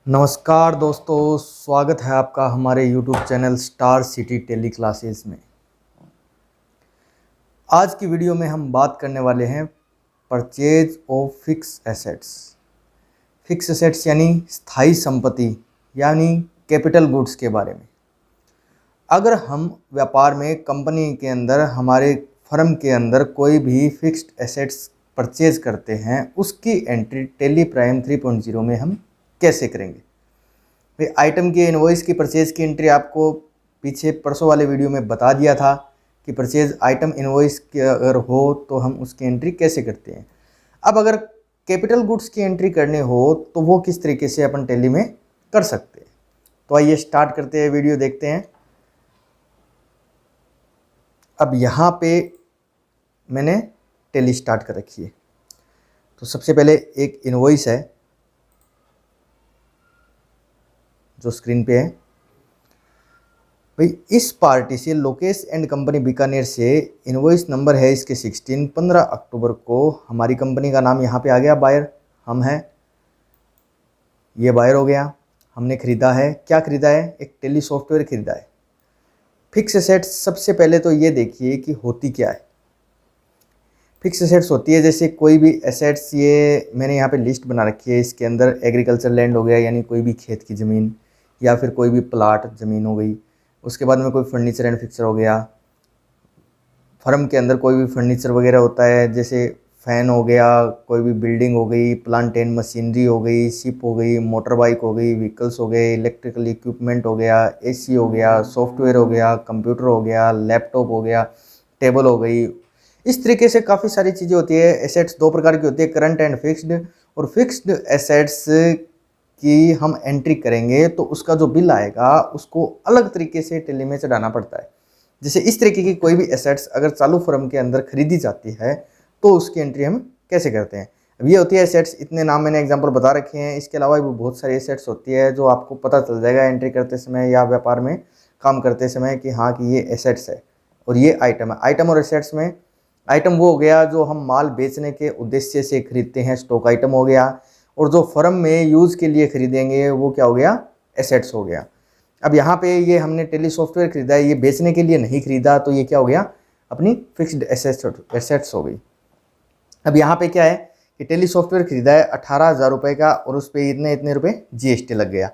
नमस्कार दोस्तों, स्वागत है आपका हमारे YouTube channel Star City Tele Classes में। आज की वीडियो में हम बात करने वाले हैं purchase of fix assets. Fix assets यानी स्थायी संपत्ति यानी कैपिटल गुड्स के बारे में। अगर हम व्यापार में कंपनी के अंदर हमारे फर्म के अंदर कोई भी फिक्स्ड एसेट्स परचेज करते हैं, उसकी एंट्री टेली प्राइम 3.0 में हम कैसे करेंगे। भाई आइटम की इनवॉइस की परचेज की एंट्री आपको पीछे परसों वाले वीडियो में बता दिया था कि परचेज आइटम इनवॉइस की अगर हो तो हम उसकी एंट्री कैसे करते हैं। अब अगर कैपिटल गुड्स की एंट्री करनी हो तो वो किस तरीके से अपन टेली में कर सकते हैं। तो आइए स्टार्ट करते हैं, वीडियो देखते हैं। अब यहाँ पे मैंने टेली स्टार्ट कर रखी है। तो सबसे पहले एक इनवॉइस है जो स्क्रीन पे है। भाई इस पार्टी से लोकेश एंड कंपनी बीकानेर से इनवॉइस नंबर है इसके 16 15 अक्टूबर को हमारी कंपनी का नाम यहाँ पे आ गया। बायर हम हैं, ये बायर हो गया। हमने ख़रीदा है, क्या ख़रीदा है? एक टेली सॉफ्टवेयर ख़रीदा है। फिक्स एसेट्स सबसे पहले तो ये देखिए कि होती क्या है। फिक्स एसेट्स होती है जैसे कोई भी एसेट्स, ये मैंने यहाँ पे लिस्ट बना रखी है। इसके अंदर एग्रीकल्चर लैंड हो गया यानी कोई भी खेत की ज़मीन, या फिर कोई भी प्लाट ज़मीन हो गई। उसके बाद में कोई फर्नीचर एंड फिक्सर हो गया। फर्म के अंदर कोई भी फर्नीचर वगैरह होता है जैसे फ़ैन हो गया, कोई भी बिल्डिंग हो गई, प्लांट एंड मशीनरी हो गई, शिप हो गई, मोटर बाइक हो गई, व्हीकल्स हो गए, इलेक्ट्रिकल इक्विपमेंट हो गया, एसी हो गया, सॉफ्टवेयर हो गया, कंप्यूटर हो गया, लैपटॉप हो गया, टेबल हो गई। इस तरीके से काफ़ी सारी चीज़ें होती है। एसेट्स दो प्रकार की होती है, करंट एंड फिक्स्ड। और फिक्स्ड एसेट्स की हम एंट्री करेंगे तो उसका जो बिल आएगा उसको अलग तरीके से टेली में चढ़ाना पड़ता है। जैसे इस तरीके की कोई भी एसेट्स अगर चालू फर्म के अंदर खरीदी जाती है तो उसकी एंट्री हम कैसे करते हैं। अब ये होती है एसेट्स, इतने नाम मैंने एग्जांपल बता रखे हैं। इसके अलावा भी बहुत सारी एसेट्स होती है जो आपको पता चल जाएगा एंट्री करते समय या व्यापार में काम करते समय कि हाँ कि ये एसेट्स है और ये आइटम है। आइटम और एसेट्स में आइटम वो हो गया जो हम माल बेचने के उद्देश्य से खरीदते हैं, स्टॉक आइटम हो गया। और जो फर्म में यूज़ के लिए खरीदेंगे वो क्या हो गया? एसेट्स हो गया। अब यहाँ पे ये हमने टेली सॉफ्टवेयर खरीदा है, ये बेचने के लिए नहीं खरीदा, तो ये क्या हो गया? अपनी फिक्स्ड एसेट्स हो गई। अब यहाँ पे क्या है कि टेली सॉफ्टवेयर खरीदा है 18,000 रुपये का और उस पर इतने इतने रुपये जीएसटी लग गया।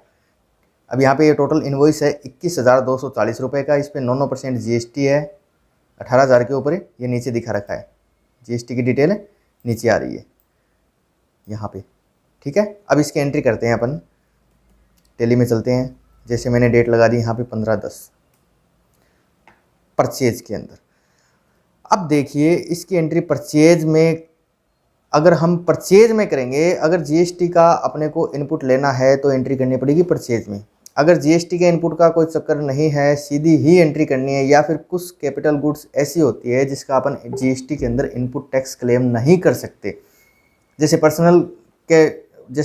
अब यहाँ पे ये टोटल इन्वॉइस है 21,240 रुपये का। इस पर 9% जीएसटी है 18,000 के ऊपर। ये नीचे दिखा रखा है, जीएसटी की डिटेल नीचे आ रही है यहाँ पे, ठीक है। अब इसकी एंट्री करते हैं अपन, टेली में चलते हैं। जैसे मैंने डेट लगा दी यहाँ पे 15/10 परचेज के अंदर। अब देखिए इसकी एंट्री परचेज में, अगर हम परचेज में करेंगे, अगर जीएसटी का अपने को इनपुट लेना है तो एंट्री करनी पड़ेगी परचेज में। अगर जीएसटी के इनपुट का कोई चक्कर नहीं है, सीधी ही एंट्री करनी है। या फिर कुछ कैपिटल गुड्स ऐसी होती है जिसका अपन जीएसटी के अंदर इनपुट टैक्स क्लेम नहीं कर सकते, जैसे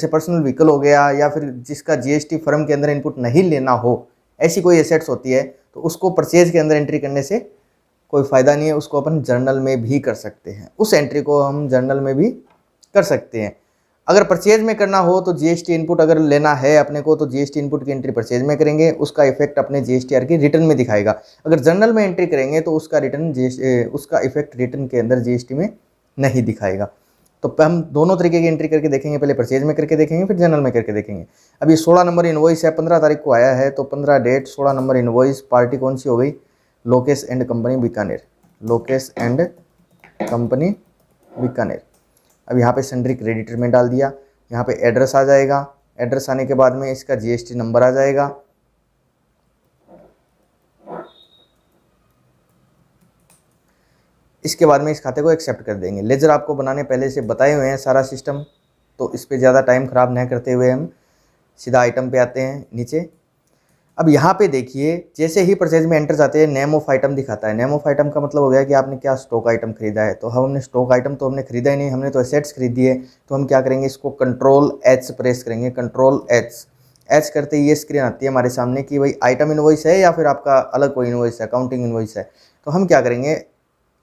पर्सनल व्हीकल हो गया, या फिर जिसका जीएसटी फर्म के अंदर इनपुट नहीं लेना हो, ऐसी कोई एसेट्स होती है तो उसको परचेज के अंदर एंट्री करने से कोई फ़ायदा नहीं है। उसको अपन जर्नल में भी कर सकते हैं, उस एंट्री को हम जर्नल में भी कर सकते हैं। अगर परचेज में करना हो तो जीएसटी इनपुट अगर लेना है अपने को तो जीएसटी इनपुट की एंट्री परचेज में करेंगे, उसका इफेक्ट अपने जीएसटीआर की रिटर्न में दिखाएगा। अगर जर्नल में एंट्री करेंगे तो उसका इफेक्ट रिटर्न के अंदर जीएसटी में नहीं दिखाएगा। तो हम दोनों तरीके की एंट्री करके देखेंगे, पहले परचेज में करके देखेंगे फिर जनरल में करके देखेंगे। अब ये 16 नंबर इनवॉइस है, 15 तारीख को आया है, तो 15 डेट 16 नंबर इनवॉइस। पार्टी कौन सी हो गई? Lokesh and company Bikaner, Lokesh and company Bikaner. अब यहाँ पे सन्ड्री क्रेडिटर में डाल दिया, यहाँ पे एड्रेस आ जाएगा। एड्रेस आने के बाद में इसका जीएसटी नंबर आ जाएगा। इसके बाद में इस खाते को एक्सेप्ट कर देंगे। लेजर आपको बनाने पहले से बताए हुए हैं सारा सिस्टम, तो इस पर ज़्यादा टाइम ख़राब नहीं करते हुए हम सीधा आइटम पे आते हैं नीचे। अब यहाँ पे देखिए जैसे ही परचेज में एंटर जाते हैं नेम ऑफ आइटम दिखाता है। नेम ऑफ आइटम का मतलब हो गया कि आपने क्या स्टॉक आइटम खरीदा है। तो हमने स्टॉक आइटम तो हमने खरीदा ही नहीं, हमने तो एसेट्स खरीदी है। तो हम क्या करेंगे, इसको कंट्रोल-H प्रेस करेंगे। कंट्रोल-H करते ही ये स्क्रीन आती है हमारे सामने कि भाई आइटम इनवॉइस है या फिर आपका अलग कोई इनवॉइस है, अकाउंटिंग इनवॉइस है। तो हम क्या करेंगे,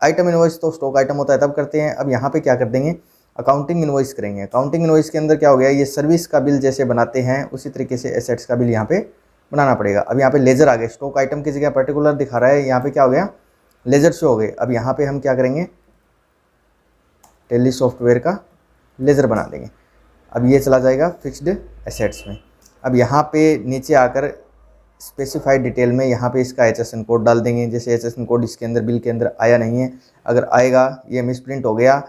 आइटम इनवॉइस तो स्टॉक आइटम होता है तब करते हैं। अब यहाँ पे क्या कर देंगे, अकाउंटिंग इनवॉइस करेंगे। अकाउंटिंग इनवॉइस के अंदर क्या हो गया, ये सर्विस का बिल जैसे बनाते हैं उसी तरीके से एसेट्स का बिल यहाँ पे बनाना पड़ेगा। अब यहाँ पे लेजर आ गए, स्टॉक आइटम की जगह पर्टिकुलर दिखा रहा है, यहाँ पे क्या हो गया, लेजर शो हो गए। अब यहाँ पे हम क्या करेंगे, टेली सॉफ्टवेयर का लेजर बना देंगे। अब ये चला जाएगा फिक्स्ड एसेट्स में। अब यहाँ पे नीचे आकर स्पेसिफाइड डिटेल में यहाँ पे इसका HSN कोड डाल देंगे। जैसे HSN कोड इसके अंदर बिल के अंदर आया नहीं है, अगर आएगा ये मिसप्रिंट हो गया,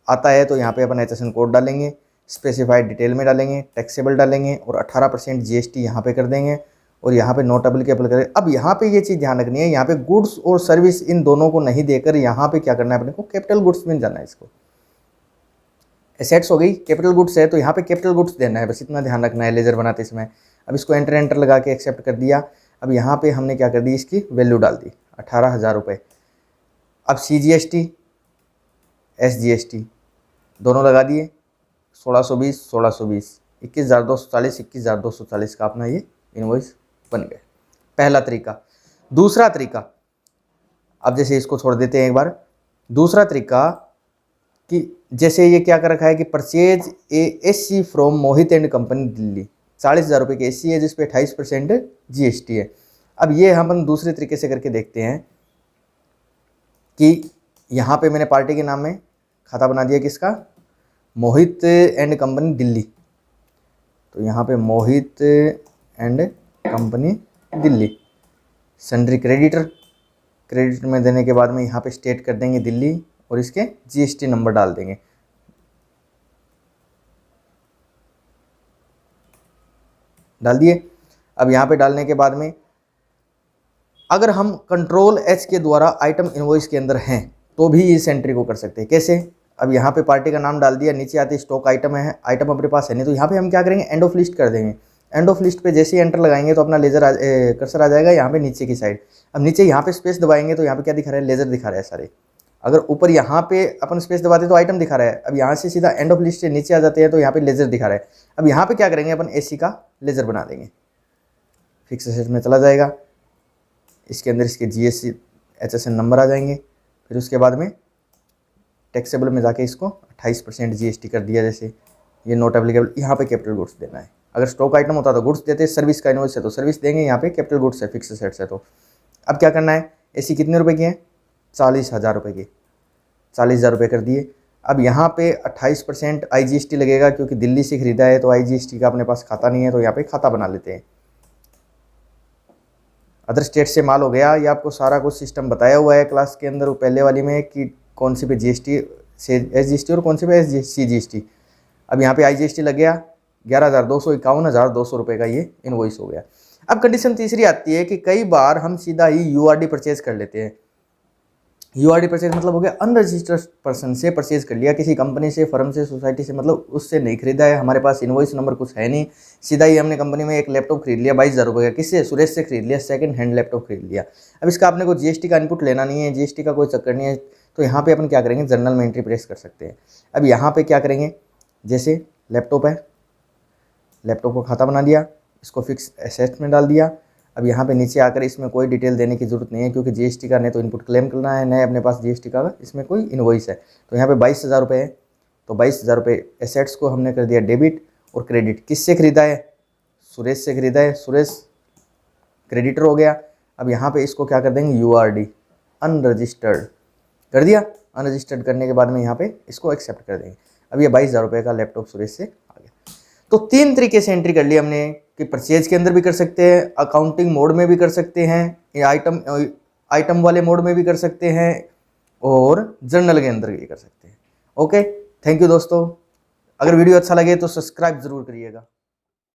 आता है तो यहाँ पे अपन HSN कोड डालेंगे, स्पेसिफाइड डिटेल में डालेंगे, टैक्सेबल डालेंगे और 18% GST यहाँ पे कर देंगे और यहाँ पे नोट एप्लीकेबल करें। अब यहाँ पे ये चीज़ ध्यान रखनी है, यहाँ पे गुड्स और सर्विस इन दोनों को नहीं देकर यहाँ पे क्या करना है, अपने को कैपिटल गुड्स में जाना है। इसको एसेट्स हो गई, कैपिटल गुड्स है तो यहाँ पे कैपिटल गुड्स देना है, बस इतना ध्यान रखना है लेजर बनाते समय। अब इसको एंटर लगा के एक्सेप्ट कर दिया। अब यहाँ पे हमने क्या कर दी, इसकी वैल्यू डाल दी 18,000 रुपये। अब CGST SGST दोनों लगा दिए, 1620 1620, 21,240 21,240 का अपना ये इनवॉइस बन गया। पहला तरीका। दूसरा तरीका, अब जैसे इसको छोड़ देते हैं एक बार। दूसरा तरीका कि जैसे ये क्या कर रखा है कि purchase AC from Mohit and company Delhi, 40,000 रुपये की AC है जिस पे 28% GST है। अब ये हम दूसरे तरीके से करके देखते हैं कि यहाँ पे मैंने पार्टी के नाम में खाता बना दिया, किसका, मोहित एंड कंपनी दिल्ली। तो यहाँ पे Mohit and company Delhi, sundry creditor में देने के बाद में यहाँ पे स्टेट कर देंगे दिल्ली और इसके GST नंबर डाल देंगे। डाल दिए। अब यहाँ पे डालने के बाद में अगर हम Ctrl+H के द्वारा आइटम इनवॉइस के अंदर हैं तो भी इस एंट्री को कर सकते हैं। कैसे, अब यहाँ पे पार्टी का नाम डाल दिया, नीचे आते स्टॉक आइटम है, आइटम अपने पास है नहीं, तो यहाँ पे हम क्या करेंगे, एंड ऑफ लिस्ट कर देंगे। एंड ऑफ लिस्ट पे जैसे ही एंटर लगाएंगे तो अपना लेजर कर्सर आ जाएगा यहाँ पे नीचे की साइड। अब नीचे यहाँ पे स्पेस दबाएंगे तो यहाँ पे क्या दिखा रहा है, लेजर दिखा रहा है सारे। अगर ऊपर यहाँ पे अपन स्पेस दबाते तो आइटम दिखा रहा है। अब यहाँ से सीधा एंड ऑफ लिस्ट से नीचे आ जाते हैं तो यहाँ पे लेजर दिखा रहा है। अब यहाँ पे क्या करेंगे, अपन AC का लेजर बना देंगे, फिक्स एसेट में चला जाएगा, इसके अंदर इसके GST HSN नंबर आ जाएंगे। फिर उसके बाद में टैक्सेबल में जाके इसको 28% GST कर दिया। जैसे ये नोट एप्लीकेबल, यहाँ पे कैपिटल गुड्स देना है। अगर स्टॉक आइटम होता तो गुड्स देते, सर्विस का इनवॉइस है तो सर्विस देंगे, यहाँ पे कैपिटल गुड्स है, फिक्स एसेट्स है। तो अब क्या करना है, AC कितने रुपए की है, 40,000 रुपये की, 40,000 रुपये कर दिए। अब यहाँ पे 28% IGST लगेगा क्योंकि दिल्ली से खरीदा है तो IGST का अपने पास खाता नहीं है, तो यहाँ पे खाता बना लेते हैं। अदर स्टेट से माल हो गया, ये आपको सारा कुछ सिस्टम बताया हुआ है क्लास के अंदर, वो पहले वाली में, कि कौन सी पे GST से SGST और कौन सी पे CGST। अब यहाँ पे IGST लग गया 11,251,200 रुपये का ये इनवॉइस हो गया। अब कंडीशन तीसरी आती है कि कई बार हम सीधा ही URD परचेज कर लेते हैं। URD परचेज मतलब हो गया अनरजिस्टर्ड पर्सन से परचेज कर लिया, किसी कंपनी से, फर्म से, सोसाइटी से, मतलब उससे नहीं खरीदा है, हमारे पास इनवॉइस नंबर कुछ है नहीं, सीधा ही हमने कंपनी में एक लैपटॉप खरीद लिया 22,000 रुपये का, किससे, सुरेश से खरीद लिया, सेकंड हैंड लैपटॉप खरीद लिया। अब इसका आपने को GST का इनपुट लेना नहीं है, GST का कोई चक्कर नहीं है, तो यहाँ पे अपन क्या करेंगे, जर्नल में एंट्री प्रेस कर सकते हैं। अब यहाँ पे क्या करेंगे, जैसे लैपटॉप है, लैपटॉप को खाता बना दिया, इसको फिक्स एसेट्स में डाल दिया। अब यहाँ पे नीचे आकर इसमें कोई डिटेल देने की जरूरत नहीं है क्योंकि GST का नहीं तो इनपुट क्लेम करना है, नहीं अपने पास GST का इसमें कोई इनवॉइस है। तो यहाँ पे 22,000 रुपये है, तो 22,000 रुपये एसेट्स को हमने कर दिया डेबिट, और क्रेडिट किससे खरीदा है, सुरेश से खरीदा है, सुरेश क्रेडिटर हो गया। अब यहाँ पे इसको क्या कर देंगे, URD अनरजिस्टर्ड कर दिया। अनरजिस्टर्ड करने के बाद में यहाँ पे इसको एक्सेप्ट कर देंगे। अब ये 22,000 रुपये का लैपटॉप सुरेश से आ गया। तो 3 तरीके से एंट्री कर ली हमने कि परचेज के अंदर भी कर सकते हैं, अकाउंटिंग मोड में भी कर सकते हैं, आइटम वाले मोड में भी कर सकते हैं, और जर्नल के अंदर भी कर सकते हैं। ओके, थैंक यू दोस्तों। अगर वीडियो अच्छा लगे तो सब्सक्राइब ज़रूर करिएगा।